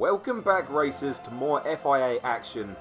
Welcome back, racers, to more FIA action.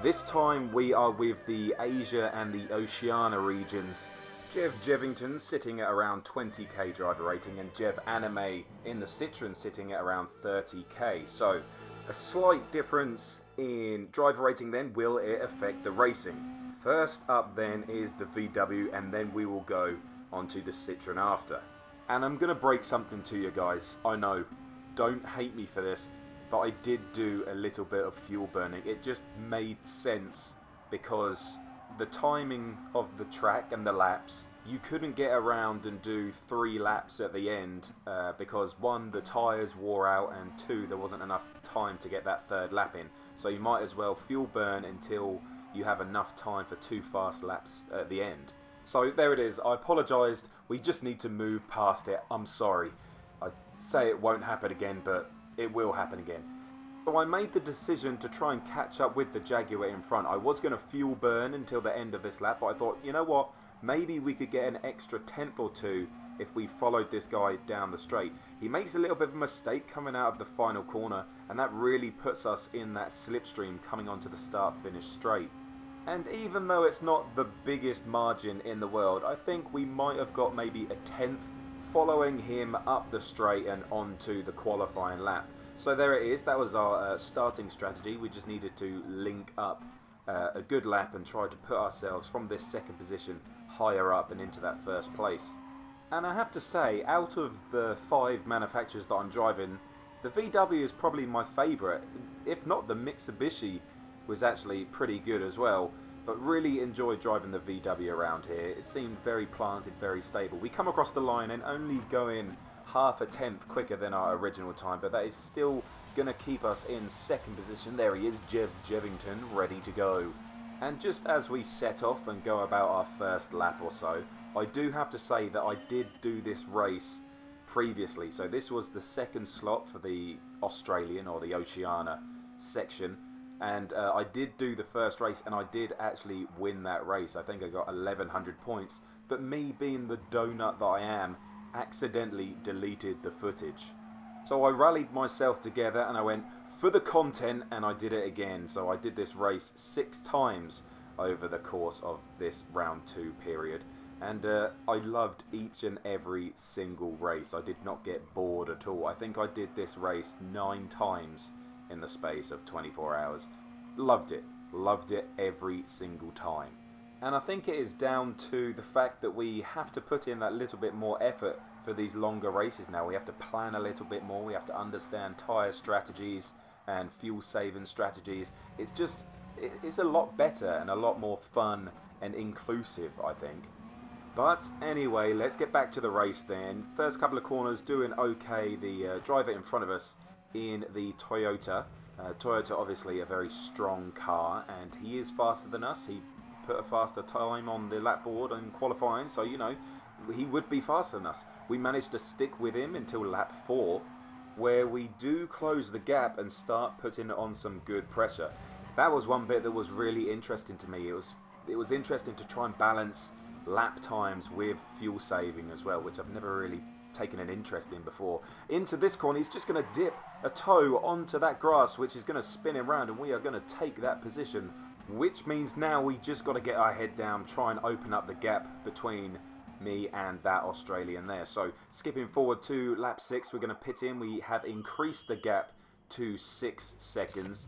This time we are with the Asia and the Oceania regions. Jev Jevington sitting at around 20k driver rating, and Jev Anime in the Citroen sitting at around 30k. So a slight difference in driver rating then. Will it affect the racing? First up then is the VW, and then we will go onto the Citroen after. And I'm going to break something to you guys. I know, don't hate me for this, but I did do a little bit of fuel burning. It just made sense because the timing of the track and the laps, you couldn't get around and do 3 laps at the end because 1, the tyres wore out, and 2, there wasn't enough time to get that 3rd lap in. So you might as well fuel burn until you have enough time for 2 fast laps at the end. So there it is. I apologised. We just need to move past it. I'm sorry. I say it won't happen again, but it will happen again. So I made the decision to try and catch up with the Jaguar in front. I was going to fuel burn until the end of this lap, but I thought, you know what, maybe we could get an extra 10th or 2 if we followed this guy down the straight. He makes a little bit of a mistake coming out of the final corner, and that really puts us in that slipstream coming onto the start-finish straight. And even though it's not the biggest margin in the world, I think we might have got maybe a 10th following him up the straight and onto the qualifying lap. So there it is. That was our starting strategy. We just needed to link up a good lap and try to put ourselves from this 2nd position higher up and into that 1st place. And I have to say, out of the 5 manufacturers that I'm driving, the VW is probably my favourite. If not, the Mitsubishi was actually pretty good as well. But really enjoyed driving the VW around here. It seemed very planted, very stable. We come across the line and only going half a 10th quicker than our original time, but that is still going to keep us in 2nd position. There he is, Jev Jevington, ready to go. And just as we set off and go about our 1st lap or so, I do have to say that I did do this race previously. So this was the 2nd slot for the Australian or the Oceania section. And I did do the 1st race, and I did actually win that race. I think I got 1100 points. But me, being the donut that I am, accidentally deleted the footage. So I rallied myself together and I went for the content, and I did it again. So I did this race 6 times over the course of this round 2 period. And I loved each and every single race. I did not get bored at all. I think I did this race 9 times in the space of 24 hours. Loved it every single time. And I think it is down to the fact that we have to put in that little bit more effort for these longer races now. We have to plan a little bit more, we have to understand tyre strategies and fuel saving strategies. It's a lot better and a lot more fun and inclusive, I think. But anyway, let's get back to the race then. First couple of corners doing okay. The driver in front of us in the Toyota. Toyota obviously a very strong car, and he is faster than us. He put a faster time on the lap board in qualifying, so you know, he would be faster than us. We managed to stick with him until lap 4, where we do close the gap and start putting on some good pressure. That was one bit that was really interesting to me. It was interesting to try and balance lap times with fuel saving as well, which I've never really taken an interest in before. Into this corner, he's just going to dip a toe onto that grass, which is going to spin him around, and we are going to take that position, which means now we just got to get our head down, try and open up the gap between me and that Australian there. So skipping forward to lap 6, we're going to pit in. We have increased the gap to 6 seconds,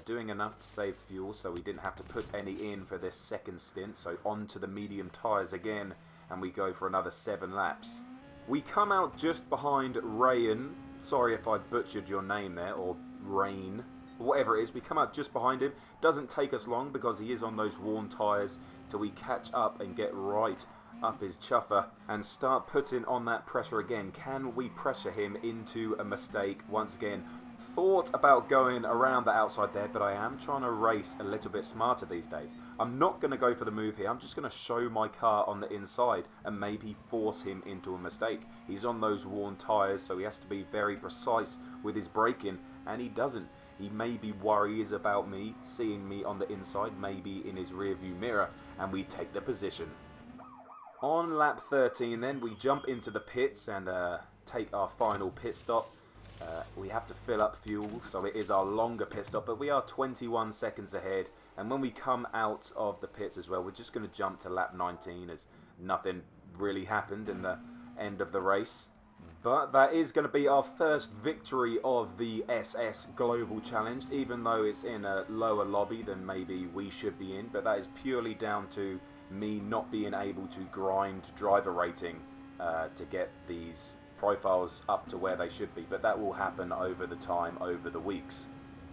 doing enough to save fuel, so we didn't have to put any in for this 2nd stint. So onto the medium tyres again, and we go for another 7 laps. We come out just behind Rayan. Sorry if I butchered your name there, or Rain, whatever it is. We come out just behind him. Doesn't take us long because he is on those worn tyres till we catch up and get right up his chuffer and start putting on that pressure again. Can we pressure him into a mistake once again? Thought about going around the outside there, but I am trying to race a little bit smarter these days. I'm not going to go for the move here. I'm just going to show my car on the inside and maybe force him into a mistake. He's on those worn tyres, so he has to be very precise with his braking, and he doesn't. He maybe worries about me, seeing me on the inside, maybe in his rear view mirror, and we take the position. On lap 13 then, we jump into the pits and take our final pit stop. We have to fill up fuel, so it is our longer pit stop, but we are 21 seconds ahead. And when we come out of the pits as well, we're just going to jump to lap 19 as nothing really happened in the end of the race. But that is going to be our first victory of the SS Global Challenge, even though it's in a lower lobby than maybe we should be in. But that is purely down to me not being able to grind driver rating to get these profiles up to where they should be. But that will happen over the time, over the weeks.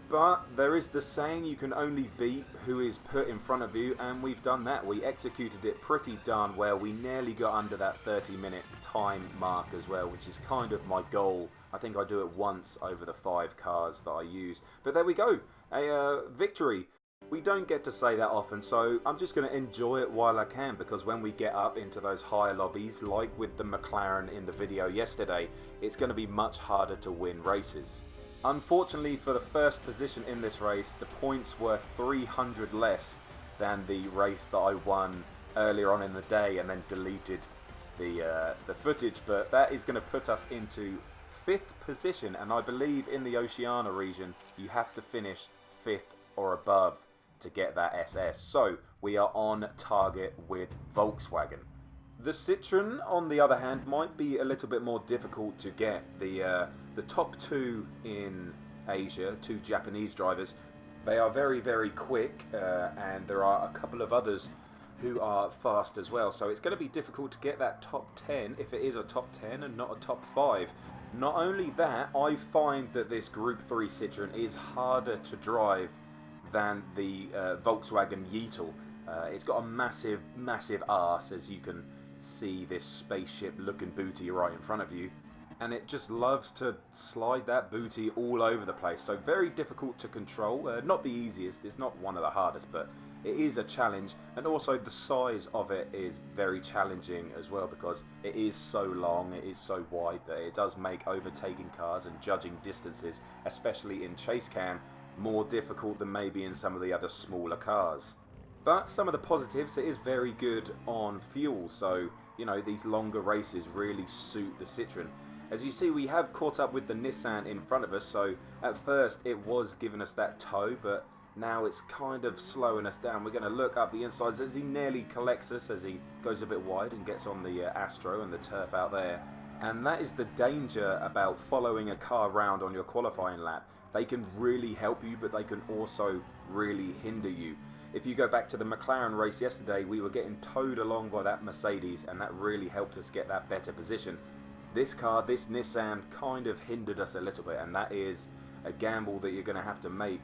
But there is the saying, you can only beat who is put in front of you, and we've done that. We executed it pretty darn well. We nearly got under that 30-minute time mark as well, which is kind of my goal. I think I do it once over the 5 cars that I use. But there we go, a victory. We don't get to say that often, so I'm just going to enjoy it while I can, because when we get up into those higher lobbies, like with the McLaren in the video yesterday, it's going to be much harder to win races. Unfortunately for the first position in this race, the points were 300 less than the race that I won earlier on in the day and then deleted the footage, but that is going to put us into 5th position, and I believe in the Oceania region you have to finish 5th or above to get that SS, so we are on target with Volkswagen. The Citroen, on the other hand, might be a little bit more difficult to get. The top 2 in Asia, 2 Japanese drivers, they are very, very quick, and there are a couple of others who are fast as well. So it's going to be difficult to get that top 10 if it is a top 10 and not a top 5. Not only that, I find that this Group 3 Citroen is harder to drive than the Volkswagen YEETLE. It's got a massive, massive arse, as you can see this spaceship looking booty right in front of you, and it just loves to slide that booty all over the place, so very difficult to control. Not the easiest, it's not one of the hardest, but it is a challenge, and also the size of it is very challenging as well, because it is so long, it is so wide, that it does make overtaking cars and judging distances, especially in chase cam, more difficult than maybe in some of the other smaller cars. But some of the positives, it is very good on fuel, so you know, these longer races really suit the Citroen. As you see, we have caught up with the Nissan in front of us, so at first it was giving us that tow, but now it's kind of slowing us down. We're going to look up the insides as he nearly collects us, as he goes a bit wide and gets on the Astro and the turf out there. And that is the danger about following a car round on your qualifying lap. They can really help you, but they can also really hinder you. If you go back to the McLaren race yesterday, we were getting towed along by that Mercedes, and that really helped us get that better position. This car, this Nissan, kind of hindered us a little bit, and that is a gamble that you're going to have to make,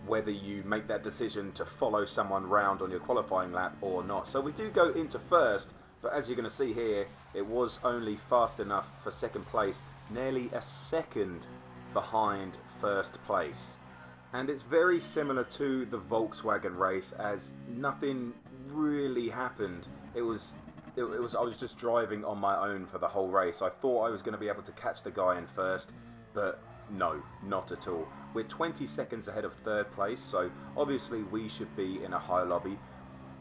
whether you make that decision to follow someone round on your qualifying lap or not. So we do go into first, but as you're going to see here, it was only fast enough for second place, nearly a second behind first place. And it's very similar to the Volkswagen race, as nothing really happened. I was just driving on my own for the whole race. I thought I was going to be able to catch the guy in first, but no, not at all. We're 20 seconds ahead of third place, so obviously we should be in a high lobby.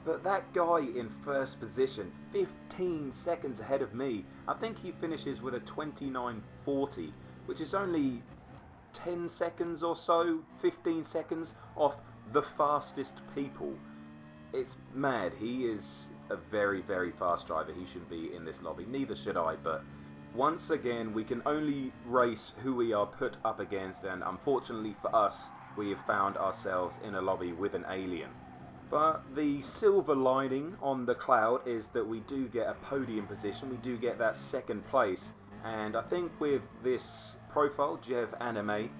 But that guy in first position, 15 seconds ahead of me, I think he finishes with a 29.40, which is only 10 seconds or so, 15 seconds off the fastest people. It's mad. He is a very, very fast driver. He shouldn't be in this lobby. Neither should I, but once again, we can only race who we are put up against, and unfortunately for us, we have found ourselves in a lobby with an alien. But the silver lining on the cloud is that we do get a podium position. We do get that second place, and I think with this profile, Jev Anime,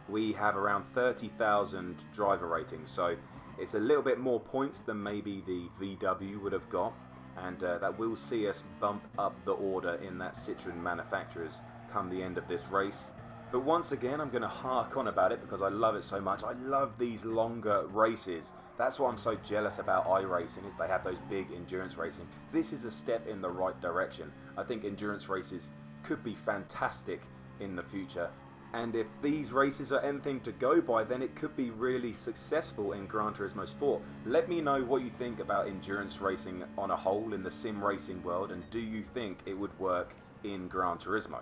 we have around 30,000 driver ratings, so it's a little bit more points than maybe the VW would have got, and that will see us bump up the order in that Citroen manufacturers come the end of this race. But once again, I'm going to hark on about it because I love it so much. I love these longer races. That's what I'm so jealous about iRacing, is they have those big endurance racing. This is a step in the right direction. I think endurance races could be fantastic in the future, and if these races are anything to go by, then it could be really successful in Gran Turismo Sport. Let me know what you think about endurance racing on a whole in the sim racing world, and do you think it would work in Gran Turismo?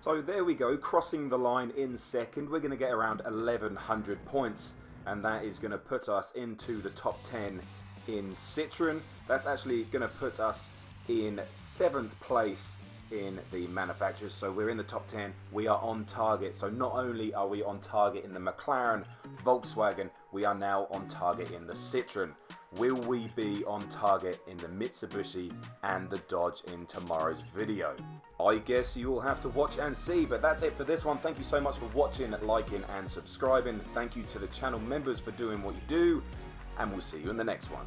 So there we go, crossing the line in second. We're going to get around 1100 points, and that is going to put us into the top 10 in Citroen. That's actually going to put us in 7th place in the manufacturers, so we're in the top 10. We are on target. So not only are we on target in the McLaren, Volkswagen, we are now on target in the Citroen. Will we be on target in the Mitsubishi and the Dodge in tomorrow's video? I guess you will have to watch and see, but that's it for this one. Thank you so much for watching, liking and subscribing. Thank you to the channel members for doing what you do, and we'll see you in the next one.